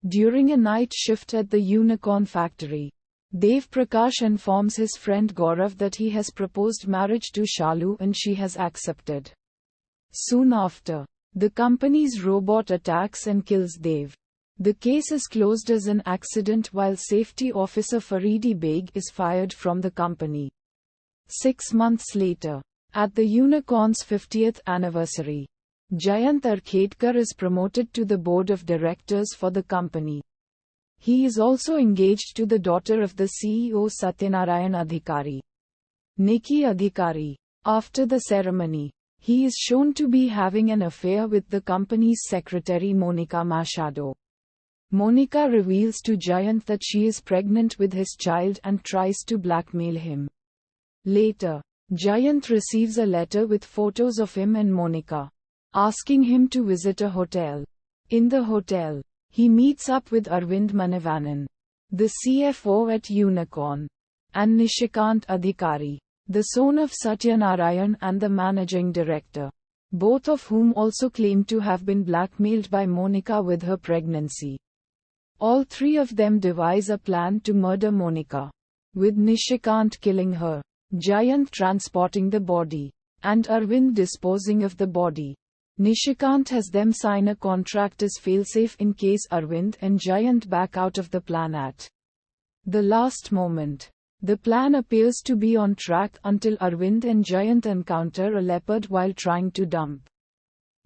During a night shift at the unicorn factory, Dev Prakash informs his friend Gaurav that he has proposed marriage to Shalu and she has accepted. Soon after, the company's robot attacks and kills Dev. The case is closed as an accident while safety officer Faridi Beg is fired from the company. 6 months later, at the unicorn's 50th anniversary, Jayant Arkhedkar is promoted to the board of directors for the company. He is also engaged to the daughter of the CEO Satyanarayan Adhikari, Nikki Adhikari. After the ceremony, he is shown to be having an affair with the company's secretary Monica Machado. Monica reveals to Jayant that she is pregnant with his child and tries to blackmail him. Later, Jayant receives a letter with photos of him and Monica, asking him to visit a hotel. In the hotel, he meets up with Arvind Manivanan, the CFO at Unicorn, and Nishikant Adhikari, the son of Satyanarayan and the managing director, both of whom also claim to have been blackmailed by Monica with her pregnancy. All three of them devise a plan to murder Monica, with Nishikant killing her, Jayant transporting the body, and Arvind disposing of the body. Nishikant has them sign a contract as failsafe in case Arvind and Jayant back out of the plan at the last moment. The plan appears to be on track until Arvind and Jayant encounter a leopard while trying to dump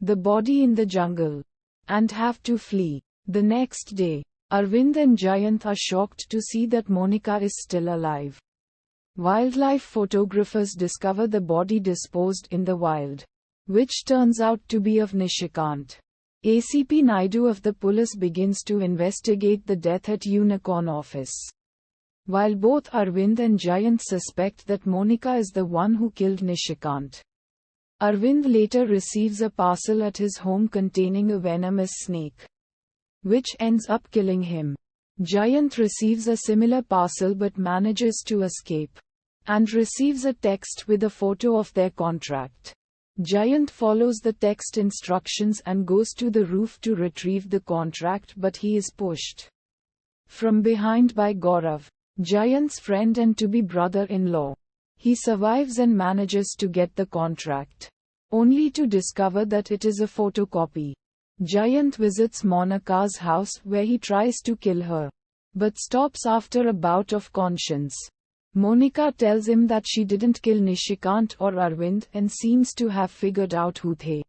the body in the jungle, and have to flee. The next day, Arvind and Jayant are shocked to see that Monica is still alive. Wildlife photographers discover the body disposed in the wild, which turns out to be of Nishikant. ACP Naidu of the police begins to investigate the death at Unicorn office. While both Arvind and Jayant suspect that Monica is the one who killed Nishikant. Arvind later receives a parcel at his home containing a venomous snake, which ends up killing him. Jayant receives a similar parcel but manages to escape, and receives a text with a photo of their contract. Jayant follows the text instructions and goes to the roof to retrieve the contract, but he is pushed from behind by Gaurav, Jayant's friend and to-be brother-in-law. He survives and manages to get the contract, only to discover that it is a photocopy. Jayant visits Monica's house where he tries to kill her, but stops after a bout of conscience. Monica tells him that she didn't kill Nishikant or Arvind and seems to have figured out who the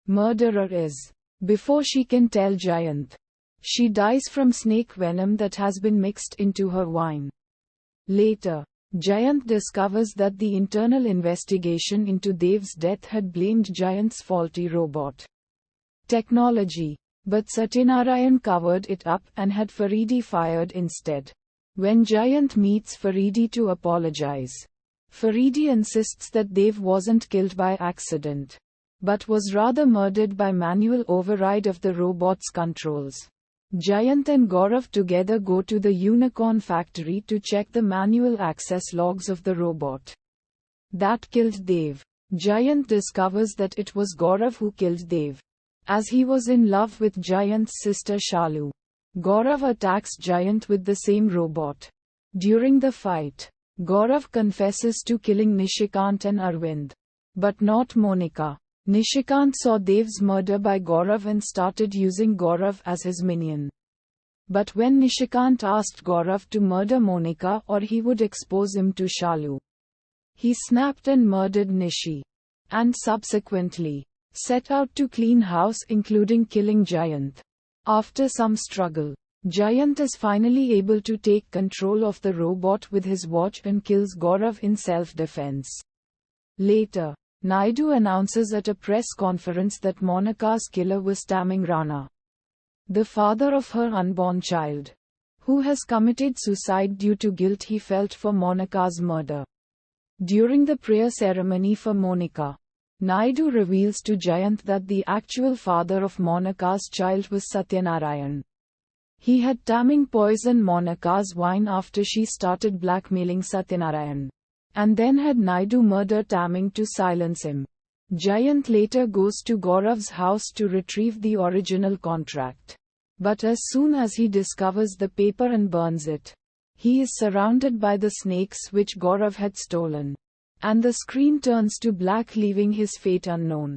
murderer is. Before she can tell Jayant, she dies from snake venom that has been mixed into her wine. Later, Jayant discovers that the internal investigation into Dev's death had blamed Jayant's faulty robot technology, but Satyanarayan covered it up and had Faridi fired instead. When Jayant meets Faridi to apologize, Faridi insists that Dev wasn't killed by accident, but was rather murdered by manual override of the robot's controls. Jayant and Gaurav together go to the Unicorn factory to check the manual access logs of the robot that killed Dev. Jayant discovers that it was Gaurav who killed Dev, as he was in love with Jayant's sister Shalu. Gaurav attacks Jayant with the same robot. During the fight, Gaurav confesses to killing Nishikant and Arvind, but not Monica. Nishikant saw Dev's murder by Gaurav and started using Gaurav as his minion. But when Nishikant asked Gaurav to murder Monica or he would expose him to Shalu, he snapped and murdered Nishi, and subsequently set out to clean house, including killing Jayant. After some struggle, Jayant is finally able to take control of the robot with his watch and kills Gaurav in self-defense. Later, Naidu announces at a press conference that Monica's killer was Taming Rana, the father of her unborn child, who has committed suicide due to guilt he felt for Monica's murder. During the prayer ceremony for Monica, Naidu reveals to Jayant that the actual father of Monica's child was Satyanarayan. He had Taming poisoned Monica's wine after she started blackmailing Satyanarayan, and then had Naidu murder Taming to silence him. Jayant later goes to Gaurav's house to retrieve the original contract. But as soon as he discovers the paper and burns it, he is surrounded by the snakes which Gaurav had stolen. And the screen turns to black, leaving his fate unknown.